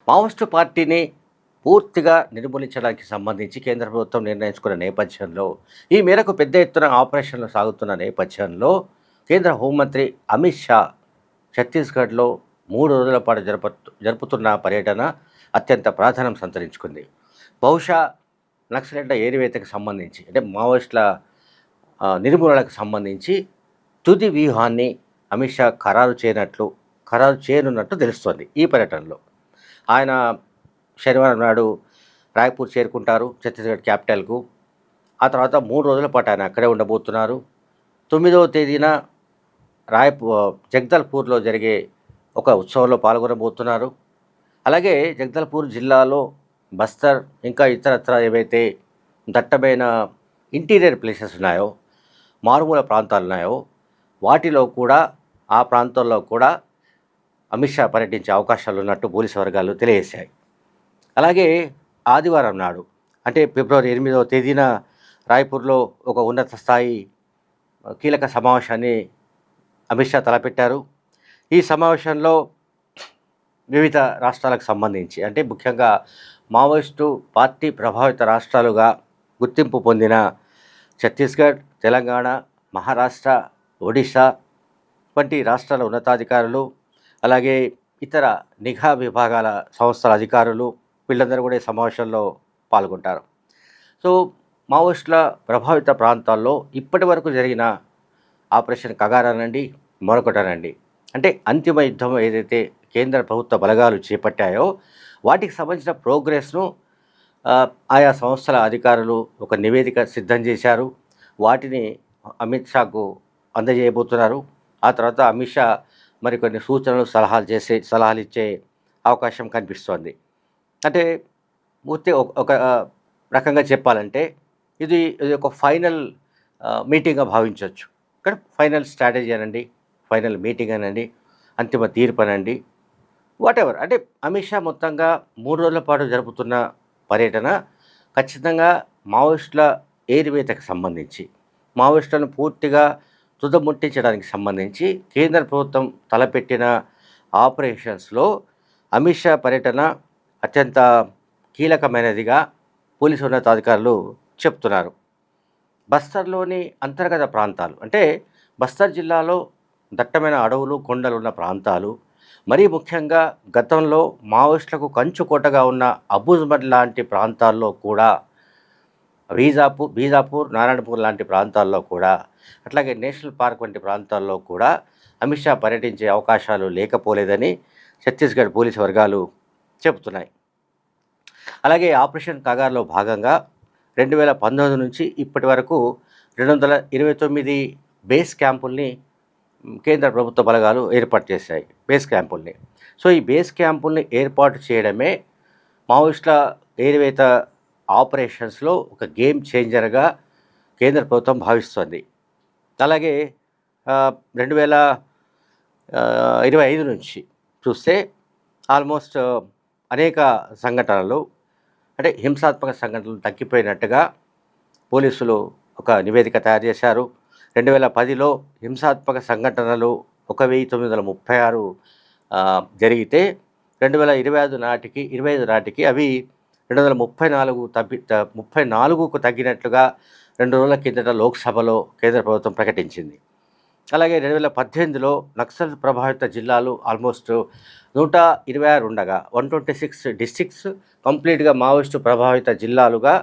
Maoist పార్టీని పూర్తిగా నిర్మూలించడానికి సంబంధించి కేంద్ర ప్రభుత్వం నిర్ణయించుకున్న నేపథ్యంలో, ఈ మేరకు పెద్ద ఎత్తున ఆపరేషన్లు సాగుతున్న నేపథ్యంలో, కేంద్ర హోంమంత్రి అమిత్ షా ఛత్తీస్గఢ్‌లో 3 రోజుల పాటు జరుపుతున్న పర్యటన అత్యంత ప్రాధాన్యం సంతరించుకుంది. బహుశా నక్సలైట్ల ఏరివేతకు సంబంధించి అంటే మావోయిస్టుల నిర్మూలనకు సంబంధించి తుది వ్యూహాన్ని అమిత్ షా ఖరారు చేయనున్నట్టు తెలుస్తోంది ఈ పర్యటనలో. ఆయన శనివారం నాడు రాయ్పూర్ చేరుకుంటారు, ఛత్తీస్గఢ్ క్యాపిటల్కు. ఆ తర్వాత 3 రోజుల పాటు ఆయన అక్కడే ఉండబోతున్నారు. 9వ తేదీన జగదల్పూర్లో జరిగే ఒక ఉత్సవంలో పాల్గొనబోతున్నారు. అలాగే జగదల్పూర్ జిల్లాలో బస్తర్ ఇంకా ఇతరత్ర ఏవైతే దట్టమైన ఇంటీరియర్ ప్లేసెస్ ఉన్నాయో, మారుమూల ప్రాంతాలు ఉన్నాయో, వాటిలో కూడా ఆ ప్రాంతాల్లో కూడా అమిత్ షా పర్యటించే అవకాశాలు ఉన్నట్టు పోలీసు వర్గాలు తెలియజేశాయి. అలాగే ఆదివారం నాడు అంటే ఫిబ్రవరి 8వ తేదీన రాయ్పూర్లో ఒక ఉన్నత స్థాయి కీలక సమావేశాన్ని అమిత్ షా తలపెట్టారు. ఈ సమావేశంలో వివిధ రాష్ట్రాలకు సంబంధించి అంటే ముఖ్యంగా మావోయిస్టు పార్టీ ప్రభావిత రాష్ట్రాలుగా గుర్తింపు పొందిన ఛత్తీస్గఢ్, తెలంగాణ, మహారాష్ట్ర, ఒడిశా వంటి రాష్ట్రాల ఉన్నతాధికారులు, అలాగే ఇతర నిఘా విభాగాల సంస్థల అధికారులు వీళ్ళందరూ కూడా ఈ సమావేశంలో పాల్గొంటారు. సో మావోయిస్టుల ప్రభావిత ప్రాంతాల్లో ఇప్పటి వరకు జరిగిన ఆపరేషన్ కగారానండి, మరొకటనండి అంటే అంతిమ యుద్ధం ఏదైతే కేంద్ర ప్రభుత్వ బలగాలు చేపట్టాయో వాటికి సంబంధించిన ప్రోగ్రెస్ను ఆయా సంస్థల అధికారులు ఒక నివేదిక సిద్ధం చేశారు. వాటిని అమిత్ షాకు అందజేయబోతున్నారు. ఆ తర్వాత అమిత్ షా మరికొన్ని సూచనలు సలహాలు ఇచ్చే అవకాశం కనిపిస్తోంది. అంటే పూర్తి ఒక రకంగా చెప్పాలంటే ఇది ఒక ఫైనల్ మీటింగ్గా భావించవచ్చు. కానీ ఫైనల్ స్ట్రాటజీ అనండి, ఫైనల్ మీటింగ్ అనండి, అంతిమ తీర్పు అనండి, వాటెవర్ అంటే అమిత్ షా మొత్తంగా 3 రోజుల పాటు జరుపుతున్న పర్యటన ఖచ్చితంగా మావోయిస్టుల ఏరివేతకు సంబంధించి, మావోయిస్టులను పూర్తిగా తుదముట్టించడానికి సంబంధించి కేంద్ర ప్రభుత్వం తలపెట్టిన ఆపరేషన్స్లో అమిత్ షా పర్యటన అత్యంత కీలకమైనదిగా పోలీసు ఉన్నతాధికారులు చెప్తున్నారు. బస్తర్లోని అంతర్గత ప్రాంతాలు అంటే బస్తర్ జిల్లాలో దట్టమైన అడవులు, కొండలు ఉన్న ప్రాంతాలు, మరీ ముఖ్యంగా గతంలో మావోయిస్టులకు కంచుకోటగా ఉన్న అబూజ్మడ్ లాంటి ప్రాంతాల్లో కూడా, బీజాపూర్, నారాయణపూర్ లాంటి ప్రాంతాల్లో కూడా, అట్లాగే నేషనల్ పార్క్ వంటి ప్రాంతాల్లో కూడా అమిత్ షా పర్యటించే అవకాశాలు లేకపోలేదని ఛత్తీస్గఢ్ పోలీసు వర్గాలు చెబుతున్నాయి. అలాగే ఆపరేషన్ కగార్లో భాగంగా 2019 నుంచి ఇప్పటి వరకు 229 బేస్ క్యాంపుల్ని కేంద్ర ప్రభుత్వ బలగాలు ఏర్పాటు చేశాయి. బేస్ క్యాంపుల్ని. సో ఈ బేస్ క్యాంపుల్ని ఏర్పాటు చేయడమే మావోయిస్టుల ఏరివేత ఆపరేషన్స్లో ఒక గేమ్ చేంజర్గా కేంద్ర ప్రభుత్వం భావిస్తోంది. అలాగే 2025 నుంచి చూస్తే ఆల్మోస్ట్ అనేక సంఘటనలు అంటే హింసాత్మక సంఘటనలు తగ్గిపోయినట్టుగా పోలీసులు ఒక నివేదిక తయారు చేశారు. 2010లో హింసాత్మక సంఘటనలు 1936 జరిగితే 2025 నాటికి అవి 234కు తగ్గినట్లుగా 2 రోజుల కిందట లోక్సభలో కేంద్ర ప్రభుత్వం ప్రకటించింది. అలాగే 2018లో నక్సల్ ప్రభావిత జిల్లాలు ఆల్మోస్ట్ 126 ఉండగా 126 డిస్ట్రిక్ట్స్ కంప్లీట్గా మావోయిస్టు ప్రభావిత జిల్లాలుగా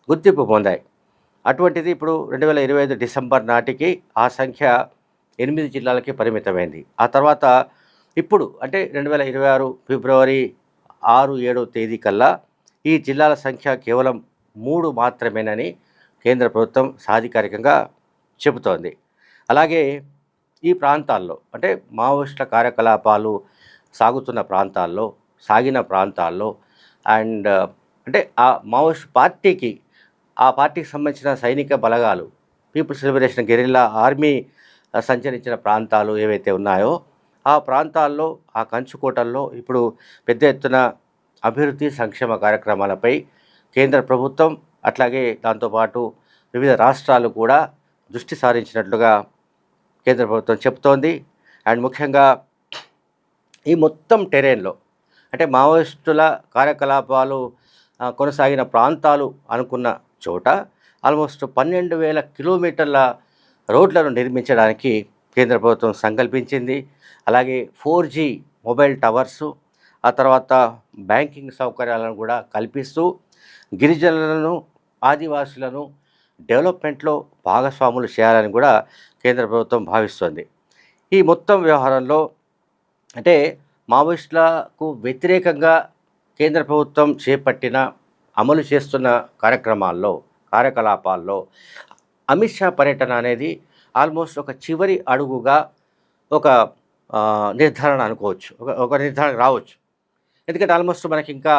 గుర్తింపు పొందాయి. అటువంటిది ఇప్పుడు 2025 డిసెంబర్ నాటికి ఆ సంఖ్య 8 జిల్లాలకి పరిమితమైంది. ఆ తర్వాత ఇప్పుడు అంటే 2026 ఫిబ్రవరి 6-7 తేదీ కల్లా ఈ జిల్లాల సంఖ్య కేవలం 3 మాత్రమేనని కేంద్ర ప్రభుత్వం సాధికారికంగా చెబుతోంది. అలాగే ఈ ప్రాంతాల్లో అంటే మావోయిస్టుల కార్యకలాపాలు సాగిన ప్రాంతాల్లో అండ్ అంటే ఆ మావోయిస్ట్ పార్టీకి సంబంధించిన సైనిక బలగాలు, పీపుల్స్ లిబరేషన్ గెరిల్లా ఆర్మీ సంచరించిన ప్రాంతాలు ఏవైతే ఉన్నాయో ఆ ప్రాంతాల్లో, ఆ కంచుకోటల్లో ఇప్పుడు పెద్ద ఎత్తున అభివృద్ధి సంక్షేమ కార్యక్రమాలపై కేంద్ర ప్రభుత్వం అట్లాగే దాంతోపాటు వివిధ రాష్ట్రాలు కూడా దృష్టి సారించినట్లుగా కేంద్ర ప్రభుత్వం చెబుతోంది. అండ్ ముఖ్యంగా ఈ మొత్తం టెరెన్లో అంటే మావోయిస్టుల కార్యకలాపాలు కొనసాగిన ప్రాంతాలు అనుకున్న చోట ఆల్మోస్ట్ 12,000 కిలోమీటర్ల రోడ్లను నిర్మించడానికి కేంద్ర ప్రభుత్వం సంకల్పించింది. అలాగే 4G మొబైల్ టవర్సు, ఆ తర్వాత బ్యాంకింగ్ సౌకర్యాలను కూడా కల్పిస్తూ గిరిజనులను, ఆదివాసులను డెవలప్మెంట్లో భాగస్వాములు చేయాలని కూడా కేంద్ర ప్రభుత్వం భావిస్తుంది. ఈ మొత్తం వ్యవహారంలో అంటే మావోయిస్టులకు వ్యతిరేకంగా కేంద్ర ప్రభుత్వం చేపట్టిన అమలు చేస్తున్న కార్యకలాపాల్లో అమిత్ షా పర్యటన అనేది ఆల్మోస్ట్ ఒక చివరి అడుగుగా ఒక నిర్ధారణ అనుకోవచ్చు, ఒక నిర్ధారణ రావచ్చు. ఎందుకంటే ఆల్మోస్ట్ మనకి ఇంకా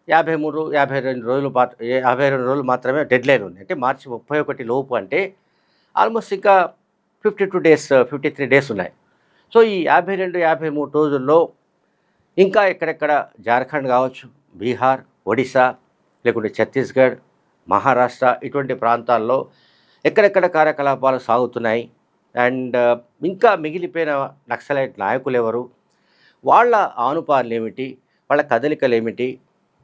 52 రోజులు మాత్రమే డెడ్లైన్ ఉంది. అంటే మార్చి 31 లోపు, అంటే ఆల్మోస్ట్ ఇంకా 52 డేస్ 53 డేస్ ఉన్నాయి. సో ఈ 52, 53 రోజుల్లో ఇంకా ఎక్కడెక్కడ జార్ఖండ్ కావచ్చు, బీహార్, ఒడిశా, లేకుంటే ఛత్తీస్గఢ్, మహారాష్ట్ర ఇటువంటి ప్రాంతాల్లో ఎక్కడెక్కడ కార్యకలాపాలు సాగుతున్నాయి, అండ్ ఇంకా మిగిలిపోయిన నక్సలైట్ నాయకులు ఎవరు, వాళ్ళ ఆనుపాలు ఏమిటి, వాళ్ళ కదలికలు ఏమిటి,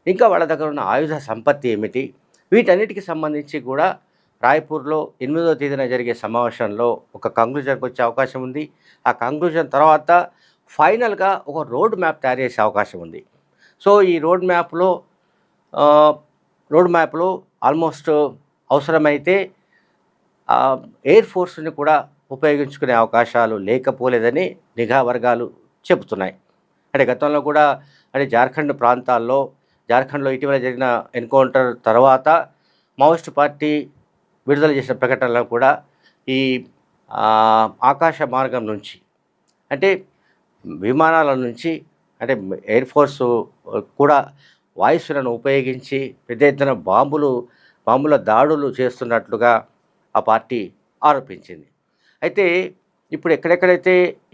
ఇంకా వాళ్ళ దగ్గర ఉన్న ఆయుధ సంపత్తి ఏమిటి, వీటన్నిటికి సంబంధించి కూడా రాయ్పూర్లో 8వ తేదీన జరిగే సమావేశంలో ఒక కంక్లూజన్కి వచ్చే అవకాశం ఉంది. ఆ కంక్లూజన్ తర్వాత ఫైనల్గా ఒక రోడ్ మ్యాప్ తయారు చేసే అవకాశం ఉంది. సో ఈ రోడ్ మ్యాప్లో ఆల్మోస్ట్ అవసరమైతే ఎయిర్ ఫోర్స్ని కూడా ఉపయోగించుకునే అవకాశాలు లేకపోలేదని నిఘా వర్గాలు చెబుతున్నాయి. అంటే గతంలో కూడా అంటే జార్ఖండ్లో ఇటీవల జరిగిన ఎన్కౌంటర్ తర్వాత మావోయిస్టు పార్టీ విడుదల చేసిన ప్రకటనలో కూడా ఈ ఆకాశ మార్గం నుంచి, అంటే విమానాల నుంచి, అంటే ఎయిర్ ఫోర్సు కూడా వాయుసులను ఉపయోగించి పెద్ద ఎత్తున బాంబుల దాడులు చేస్తున్నట్లుగా ఆ పార్టీ ఆరోపించింది. అయితే ఇప్పుడు ఎక్కడెక్కడైతే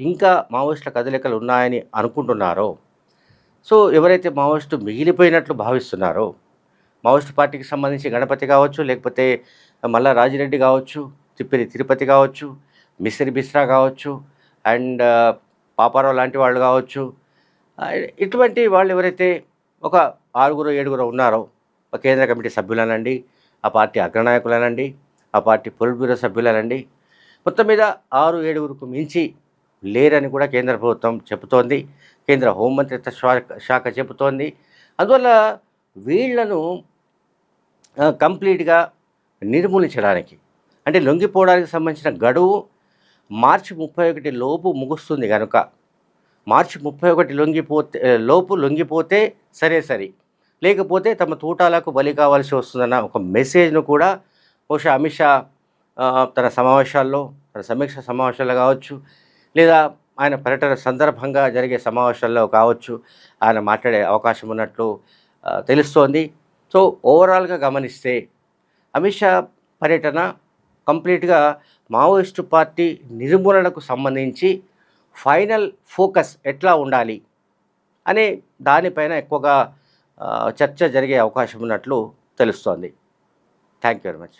ఇంకా మావోయిస్టుల కదలికలు ఉన్నాయని అనుకుంటున్నారో, సో ఎవరైతే మావోయిస్టు మిగిలిపోయినట్లు భావిస్తున్నారో, మావోయిస్టు పార్టీకి సంబంధించి గణపతి కావచ్చు, లేకపోతే మల్లా రాజిరెడ్డి కావచ్చు, తిప్పిరి తిరుపతి కావచ్చు, మిసిరి బిస్రా కావచ్చు, అండ్ పాపారావు లాంటి వాళ్ళు కావచ్చు, ఇటువంటి వాళ్ళు ఎవరైతే ఒక 6-7 ఉన్నారో, కేంద్ర కమిటీ సభ్యులనండి, ఆ పార్టీ అగ్రనాయకులనండి, ఆ పార్టీ పొలిట్ బ్యూరో సభ్యులనండి, మొత్తం మీద 6-7 మించి లేరని కూడా కేంద్ర ప్రభుత్వం చెబుతోంది, కేంద్ర హోంమంత్రిత్వ శాఖ చెబుతోంది. అందువల్ల వీళ్లను కంప్లీట్గా నిర్మూలించడానికి, అంటే లొంగిపోవడానికి సంబంధించిన గడువు మార్చి 31 లోపు ముగుస్తుంది కనుక, మార్చి 31 లోపు లొంగిపోతే సరే, లేకపోతే తమ తూటాలకు బలి కావాల్సి వస్తుందన్న ఒక మెసేజ్ను కూడా బహుశా అమిత్ షా తన సమీక్ష సమావేశాల్లో కావచ్చు, లేదా ఆయన పర్యటన సందర్భంగా జరిగే సమావేశాల్లో కావచ్చు, ఆయన మాట్లాడే అవకాశం ఉన్నట్లు తెలుస్తోంది. సో ఓవరాల్గా గమనిస్తే అమిత్ షా పర్యటన కంప్లీట్గా మావోయిస్టు పార్టీ నిర్మూలనకు సంబంధించి ఫైనల్ ఫోకస్ ఎట్లా ఉండాలి అనే దానిపైన ఎక్కువగా చర్చ జరిగే అవకాశం ఉన్నట్లు తెలుస్తోంది. Thank you very much.